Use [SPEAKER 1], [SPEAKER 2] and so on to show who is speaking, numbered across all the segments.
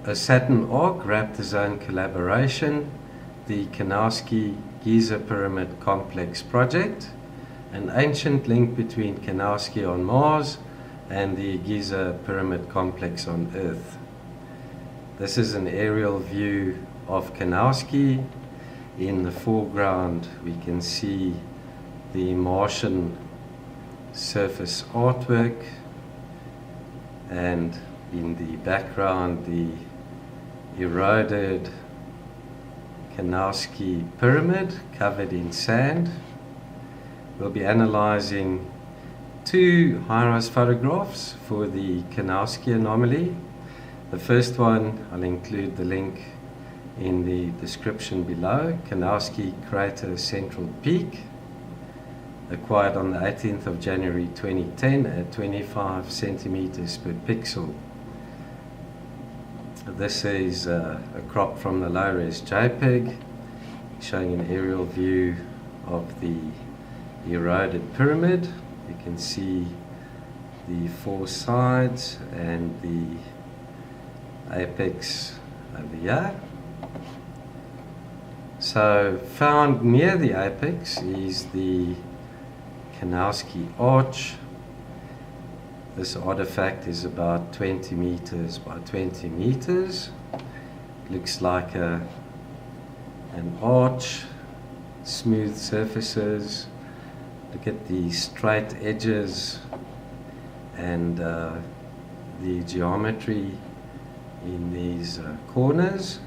[SPEAKER 1] a Saturn Ark RaptorZone collaboration, the Kunowsky-Giza Pyramid Complex project, an ancient link between Kanaskie on Mars and the Giza Pyramid Complex on Earth. This is an aerial view of Kanaskie. In the foreground we can see the Martian surface artwork, and in the background the eroded Cairo pyramid covered in sand. We'll be analyzing two high-res photographs for the Kanaskie anomaly. The first one, I'll include the link in the description below. Kanaskie crater central peak, acquired on the 18th of January 2010 at 25 centimeters per pixel. This is a crop from the low-res JPEG showing an aerial view of the eroded pyramid. You can see the four sides and the apex over here. So found near the apex is the Kanaskie arch. This artifact is about 20 meters by 20 meters. Looks like an arch, smooth surfaces. Look at the straight edges and the geometry in these corners.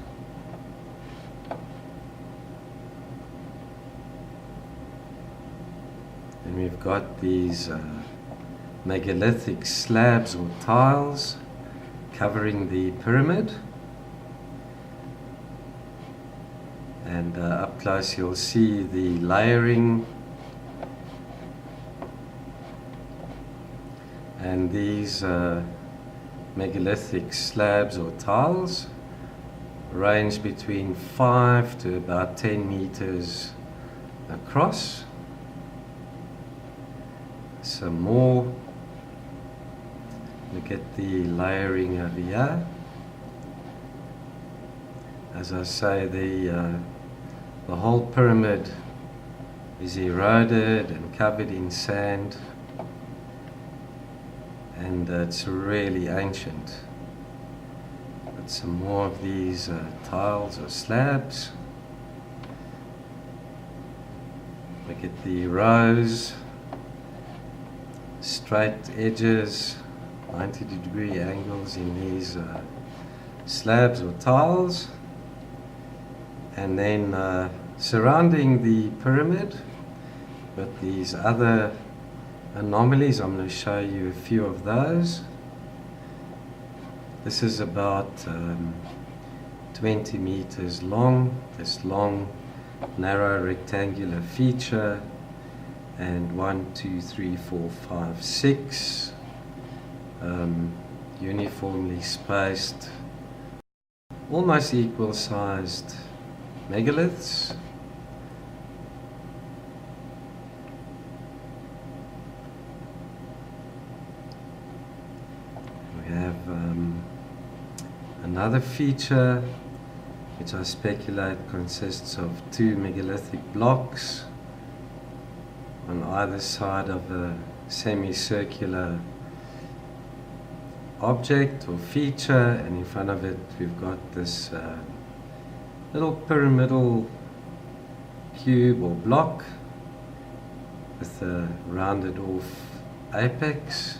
[SPEAKER 1] And we've got these megalithic slabs or tiles covering the pyramid, and up close you'll see the layering, and these megalithic slabs or tiles range between 5 to about 10 meters across. Some more. Look at the layering over here. As I say, the whole pyramid is eroded and covered in sand, and it's really ancient. Got some more of these tiles or slabs. Look at the rows, straight edges, 90-degree angles in these slabs or tiles. And then surrounding the pyramid, got these other anomalies. I'm going to show you a few of those. This is about 20 meters long, this long, narrow rectangular feature, and 1, 2, 3, 4, 5, 6 uniformly spaced, almost equal sized megaliths. We have another feature which I speculate consists of two megalithic blocks on either side of a semicircular object or feature, and in front of it we've got this little pyramidal cube or block with a rounded off apex.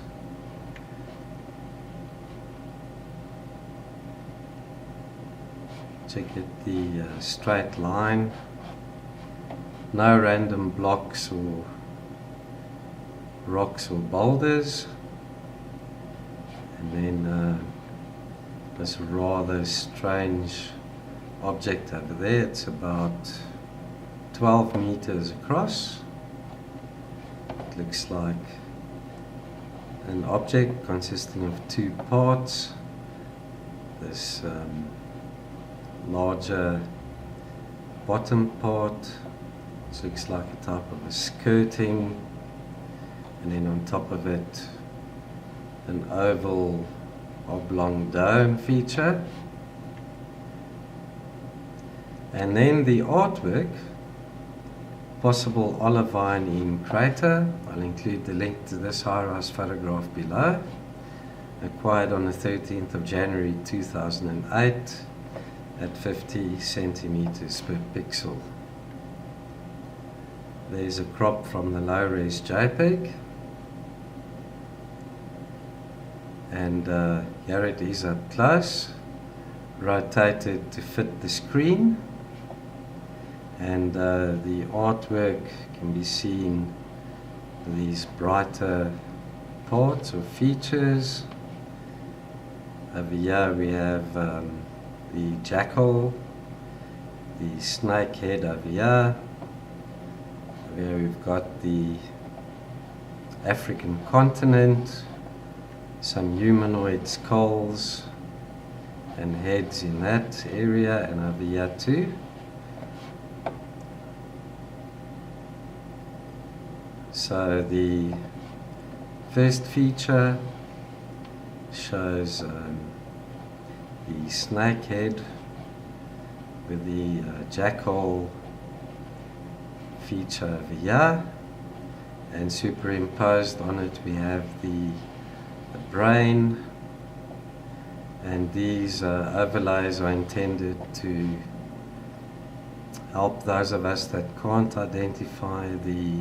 [SPEAKER 1] Check at the straight line, no random blocks or rocks or boulders, and then this rather strange object over there. It's about 12 meters across. It looks like an object consisting of two parts. This larger bottom part, which looks like a type of a skirting, and then on top of it an oval oblong dome feature. And then the artwork, possible olivine in crater. I'll include the link to this high-rise photograph below. Acquired on the 13th of January 2008 at 50 centimeters per pixel. There's a crop from the low-res JPEG. And here it is up close, rotated to fit the screen. And the artwork can be seen, these brighter parts or features. Over here we have the jackal, the snake head over here. Over here we've got the African continent, some humanoid skulls and heads in that area, and over here too. So the first feature shows the snake head with the jackal feature over here, and superimposed on it we have the brain, and these overlays are intended to help those of us that can't identify the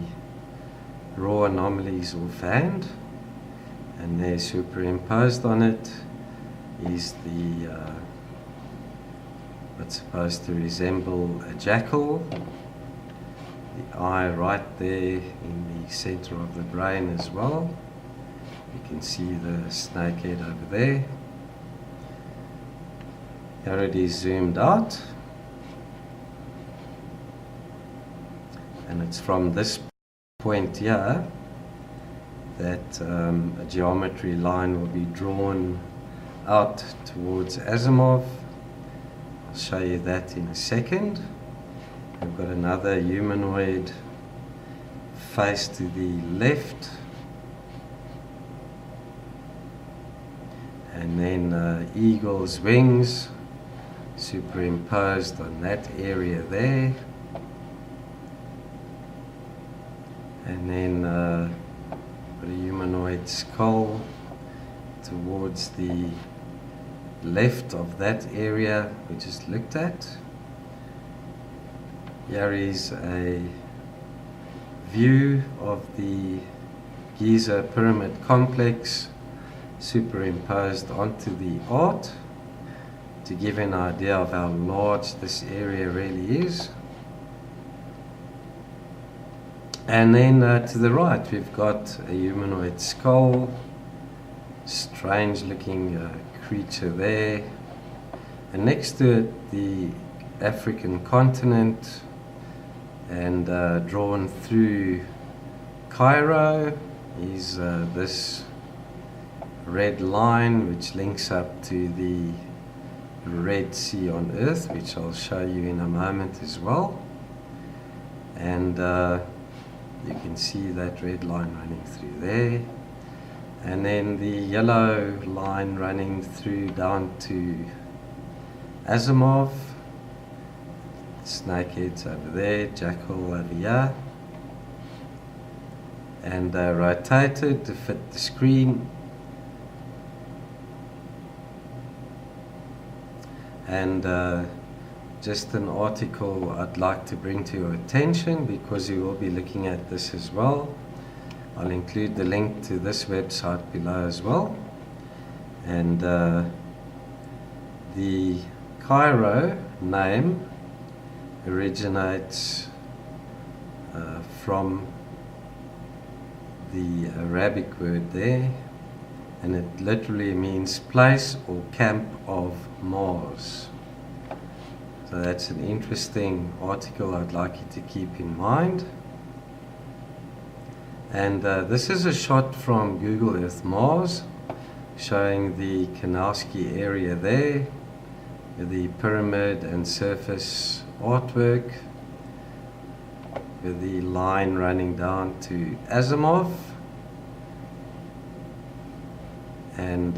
[SPEAKER 1] raw anomalies offhand. And there, superimposed on it, is the what's supposed to resemble a jackal. The eye right there in the center of the brain as well. You can see the snake head over there. Here it is zoomed out, and it's from this point here that a geometry line will be drawn out towards Asimov. I'll show you that in a second. We've got another humanoid face to the left, and then eagle's wings superimposed on that area there, and then a humanoid skull towards the left of that area we just looked at. Here is a view of the Giza Pyramid Complex superimposed onto the art to give an idea of how large this area really is. And then to the right we've got a humanoid skull, strange looking creature there, and next to it the African continent, and drawn through Cairo is this red line which links up to the Red Sea on Earth, which I'll show you in a moment as well. And you can see that red line running through there, and then the yellow line running through down to Asimov. Snakeheads over there, jackal over here, and rotated to fit the screen. And just an article I'd like to bring to your attention, because you will be looking at this as well. I'll include the link to this website below as well. And the Cairo name originates from the Arabic word there, and it literally means place or camp of Mars. So that's an interesting article I'd like you to keep in mind. And this is a shot from Google Earth Mars showing the Kanaskie area there with the pyramid and surface artwork, with the line running down to Asimov, and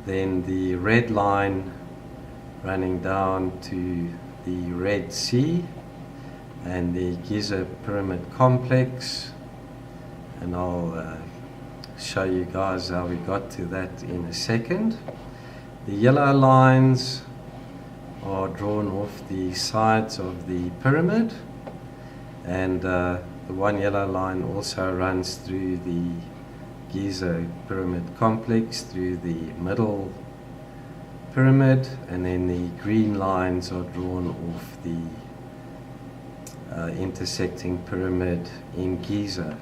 [SPEAKER 1] then the red line running down to the Red Sea and the Giza Pyramid Complex, and I'll show you guys how we got to that in a second. The yellow lines are drawn off the sides of the pyramid, and the one yellow line also runs through the Giza Pyramid Complex, through the middle pyramid, and then the green lines are drawn off the intersecting pyramid in Giza.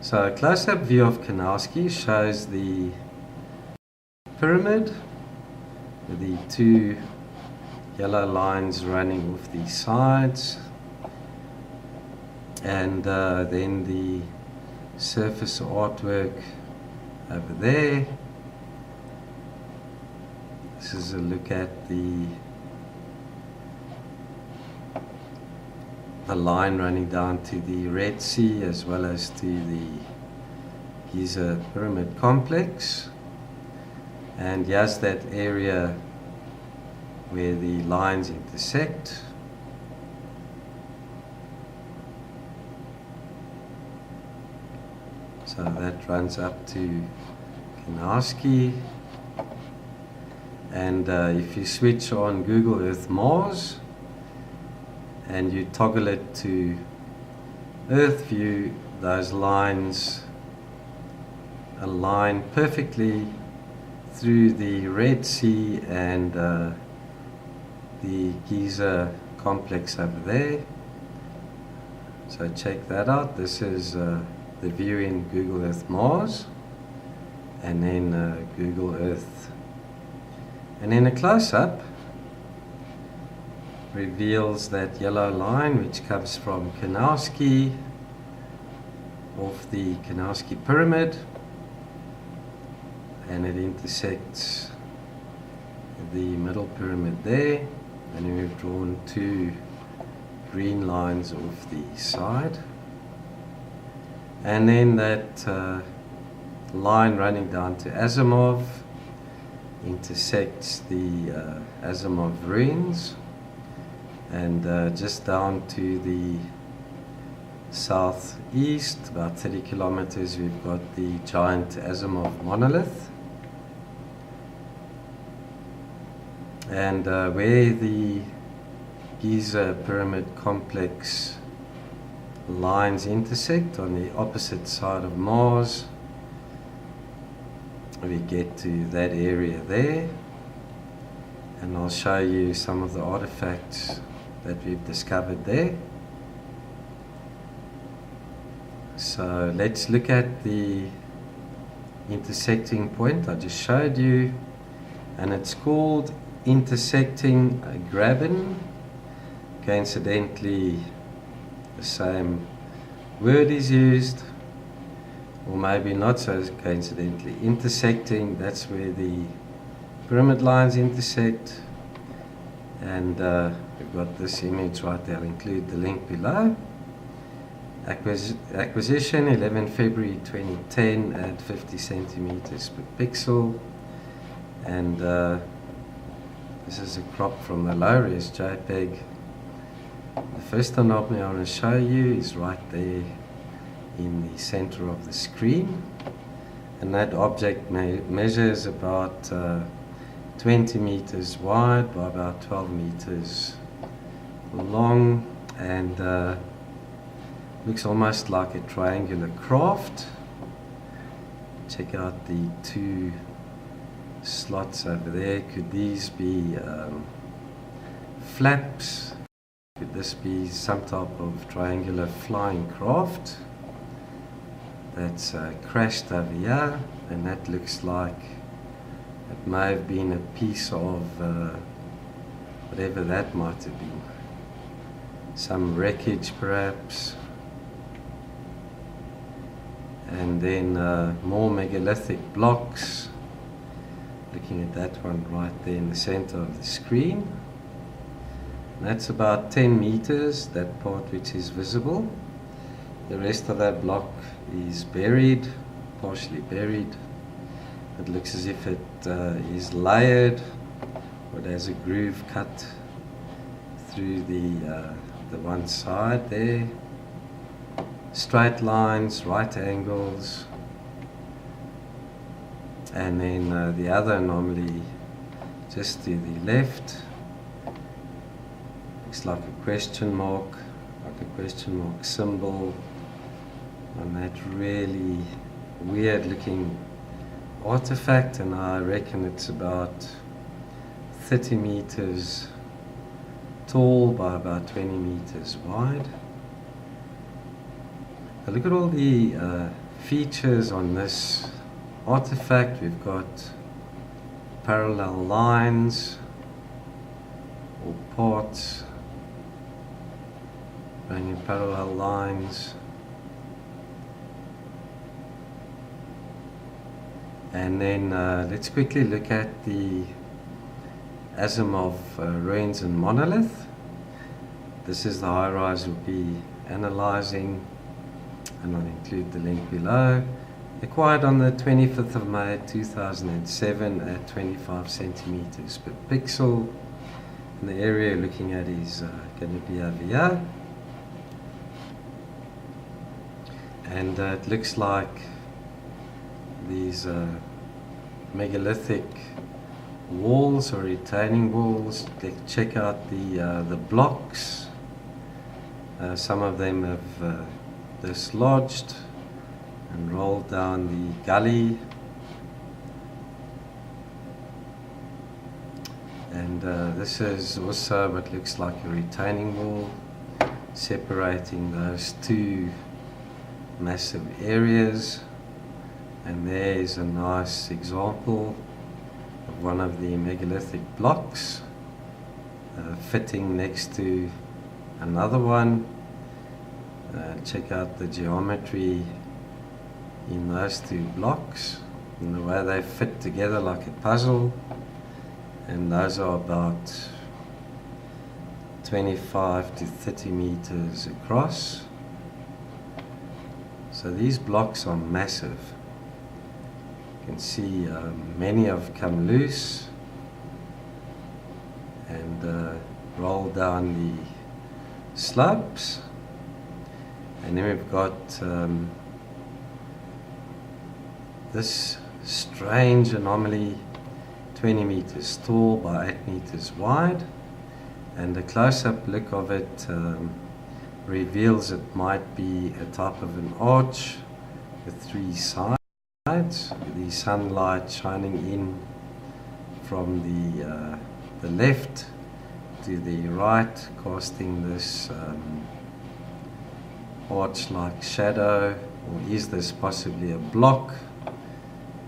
[SPEAKER 1] So a close-up view of Kanaskie shows the pyramid with the two yellow lines running off the sides, and then the surface artwork over there. This is a look at the line running down to the Red Sea as well as to the Giza Pyramid Complex. And here's that area where the lines intersect. So that runs up to Kanaskie. And if you switch on Google Earth Mars and you toggle it to Earth view, those lines align perfectly through the Red Sea and the Giza complex over there. So check that out. This is the view in Google Earth Mars, and then Google Earth. And then a close-up reveals that yellow line which comes from Kanaskie, off the Kanaskie pyramid, and it intersects the middle pyramid there, and then we've drawn two green lines off the side, and then that line running down to Asimov intersects the Asimov ruins, and just down to the southeast, about 30 kilometers, we've got the giant Asimov monolith. And where the Giza Pyramid Complex lines intersect on the opposite side of Mars, we get to that area there, and I'll show you some of the artifacts that we've discovered there. So let's look at the intersecting point I just showed you, and it's called intersecting graben. Coincidentally, the same word is used, or maybe not so coincidentally. Intersecting, that's where the pyramid lines intersect, and we've got this image right there. I'll include the link below. Acquisition 11 February 2010 at 50 centimeters per pixel, and this is a crop from the low-res JPEG. The first anomaly I want to show you is right there in the center of the screen, and that object measures about 20 meters wide by about 12 meters long, and looks almost like a triangular craft. Check out the two slots over there. Could these be flaps? Could this be some type of triangular flying craft that's crashed over here? And that looks like it may have been a piece of whatever that might have been. Some wreckage perhaps. And then more megalithic blocks. Looking at that one right there in the center of the screen. That's about 10 meters, that part which is visible. The rest of that block is buried, partially buried. It looks as if it is layered, or it has a groove cut through the one side there. Straight lines, right angles, and then the other anomaly just to the left. Looks like a question mark symbol on that really weird looking artifact, and I reckon it's about 30 meters tall by about 20 meters wide. Now look at all the features on this artifact. We've got parallel lines or parts going in parallel lines, and then let's quickly look at the Asimov ruins and monolith. This is the high rise we'll be analyzing, and I'll include the link below. Acquired on the 25th of May 2007 at 25 centimeters per pixel. And the area you're looking at is going to be over here. And it looks like these megalithic walls or retaining walls. Let's check out the blocks. Some of them have dislodged and rolled down the gully, and this is also what looks like a retaining wall separating those two massive areas. And there's a nice example of one of the megalithic blocks fitting next to another one. Check out the geometry in those two blocks and the way they fit together like a puzzle. And those are about 25 to 30 meters across. So these blocks are massive. You can see many have come loose and roll down the slopes. And then we've got this strange anomaly, 20 meters tall by 8 meters wide, and a close-up look of it reveals it might be a type of an arch with 3 sides, with the sunlight shining in from the left to the right, casting this arch-like shadow. Or is this possibly a block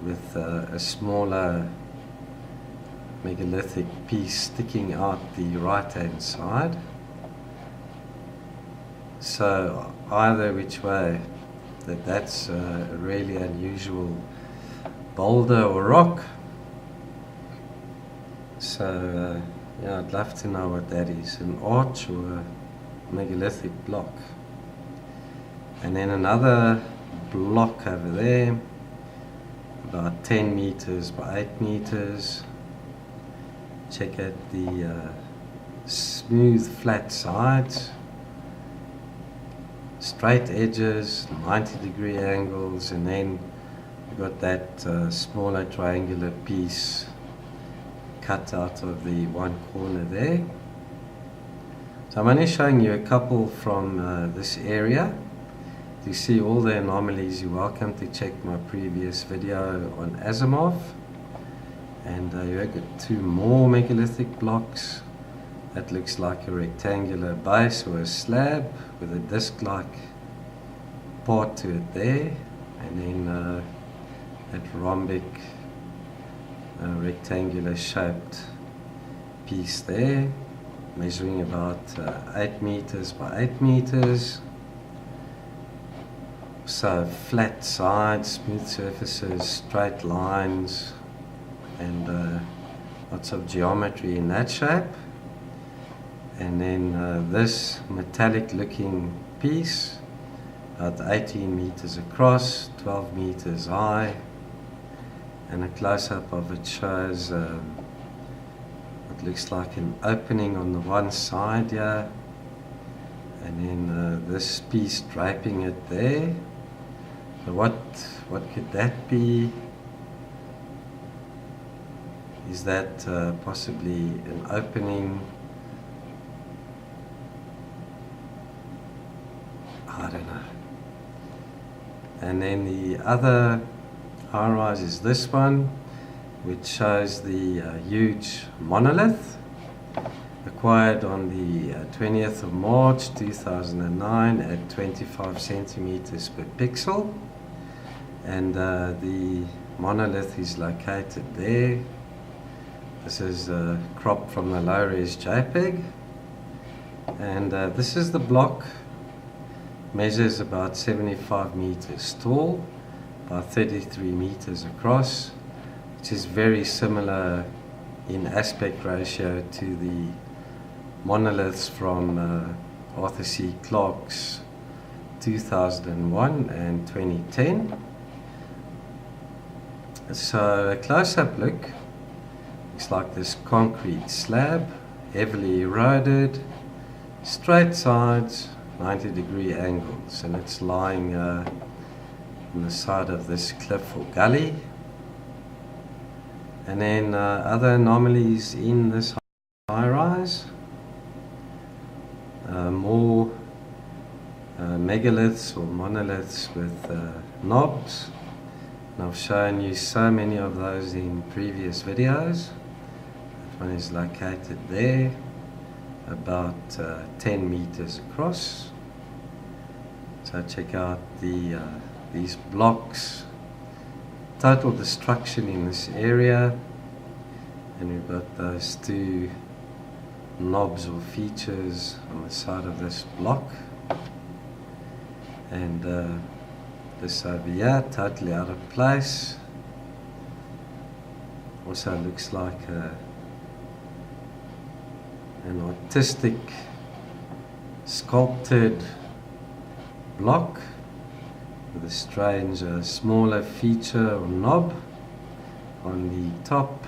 [SPEAKER 1] with a smaller megalithic piece sticking out the right hand side? So either which way, that's a really unusual boulder or rock. So yeah, I'd love to know what that is, an arch or a megalithic block. And then another block over there, about 10 meters by 8 meters. Check out the smooth flat sides, straight edges, 90-degree angles, and then you've got that smaller triangular piece cut out of the one corner there. So I'm only showing you a couple from this area. To see all the anomalies, you're welcome to check my previous video on Asimov. And you've got 2 more megalithic blocks. That looks like a rectangular base or a slab with a disc-like part to it there. And then that rhombic rectangular shaped piece there, measuring about 8 meters by 8 meters. So flat sides, smooth surfaces, straight lines, and lots of geometry in that shape. And then this metallic looking piece, about 18 meters across, 12 meters high, and a close-up of it shows what it looks like an opening on the one side here, and then this piece draping it there. So what could that be? Is that possibly an opening? I don't know. And then the other high-rise is this one, which shows the huge monolith acquired on the 20th of March 2009 at 25 centimeters per pixel. And the monolith is located there. This is cropped from the low-res JPEG. And this is the block. Measures about 75 meters tall by 33 meters across, which is very similar in aspect ratio to the monoliths from Arthur C. Clarke's 2001 and 2010. So a close-up look looks like this concrete slab, heavily eroded, straight sides, 90-degree angles, and it's lying on the side of this cliff or gully. And then other anomalies in this high-rise, more megaliths or monoliths with knobs. And I've shown you so many of those in previous videos. That one is located there, about 10 meters across. So check out these blocks. Total destruction in this area, and we've got those two knobs or features on the side of this block, and this over here, totally out of place. Also looks like an artistic sculpted block with a strange smaller feature or knob on the top.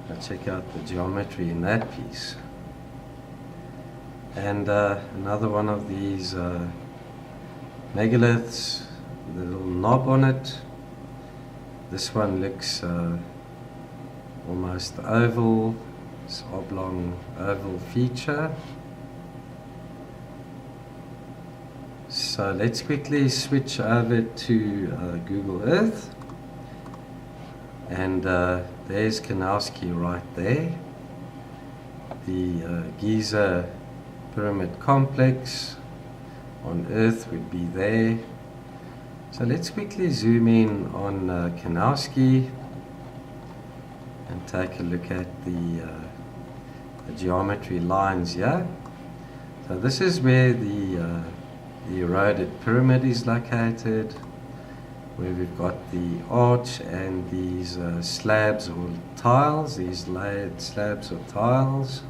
[SPEAKER 1] Now check out the geometry in that piece. And another one of these megaliths with a little knob on it. This one looks almost oval, this oblong oval feature. So let's quickly switch over to Google Earth, and there's Kanaskie right there. The Giza Pyramid Complex on Earth would be there. So let's quickly zoom in on Kanaskie and take a look at the geometry lines here. So this is where the eroded pyramid is located, where we've got the arch and these slabs or tiles, these layered slabs or tiles.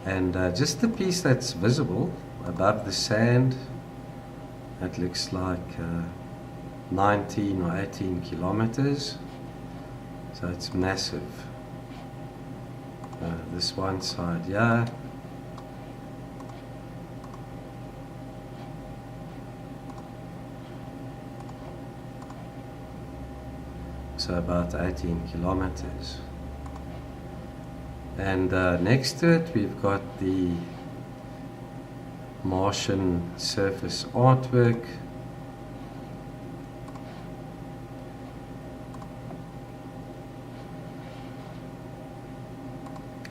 [SPEAKER 1] And just the piece that's visible above the sand, that looks like 19 or 18 kilometers. So it's massive. This one side here. So about 18 kilometers. And next to it we've got the Martian surface artwork.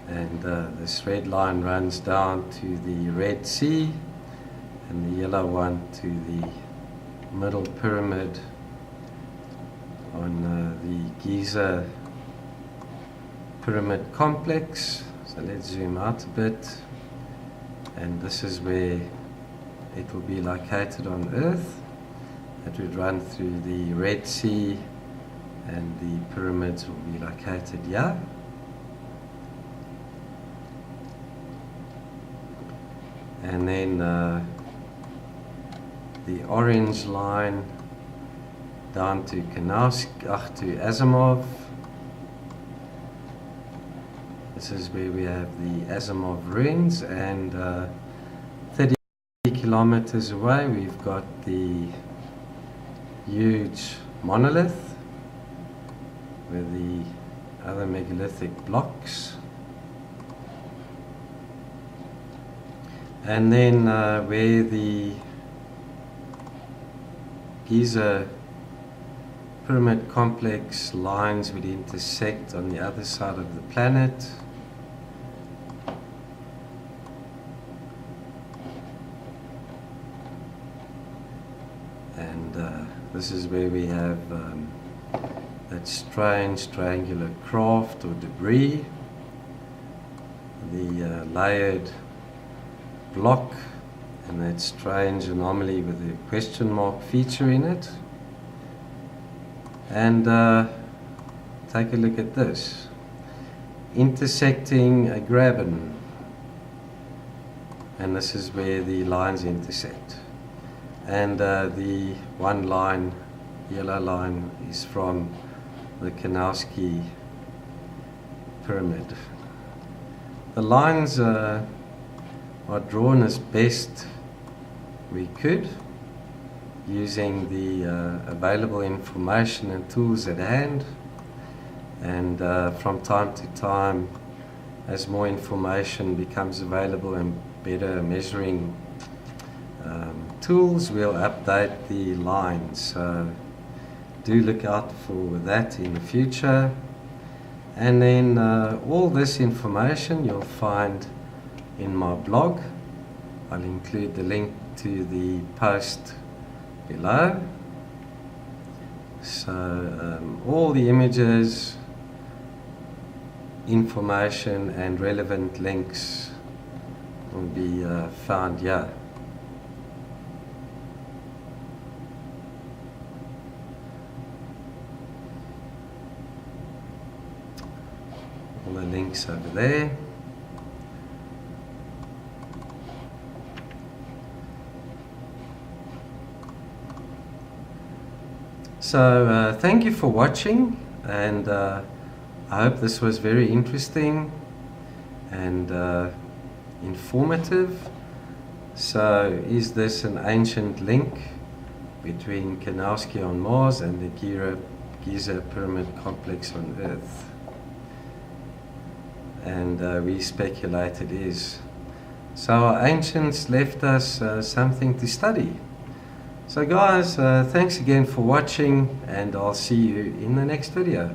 [SPEAKER 1] And this red line runs down to the Red Sea, and the yellow one to the middle pyramid on the Giza Pyramid Complex. So let's zoom out a bit, and this is where it will be located on Earth. It would run through the Red Sea, and the pyramids will be located here. And then the orange line down to Kanaskie, to Asimov, This is where we have the Asimov ruins, and 30 kilometers away we've got the huge monolith with the other megalithic blocks. And then where the Giza Pyramid Complex lines would intersect on the other side of the planet. And this is where we have that strange triangular craft or debris, the layered block, and that strange anomaly with the question mark feature in it. And take a look at this, intersecting a graben, and this is where the lines intersect. And the one line, yellow line, is from the Kunowsky pyramid. The lines are drawn as best we could, using the available information and tools at hand, and from time to time, as more information becomes available and better measuring tools, we'll update the lines. So do look out for that in the future. And then all this information you'll find in my blog. I'll include the link to the post below. So all the images, information and relevant links will be found here. All the links over there. So thank you for watching, and I hope this was very interesting and informative. So is this an ancient link between Kanaskie on Mars and the Giza Pyramid Complex on Earth? And we speculate it is. So our ancients left us something to study. So guys, thanks again for watching, and I'll see you in the next video.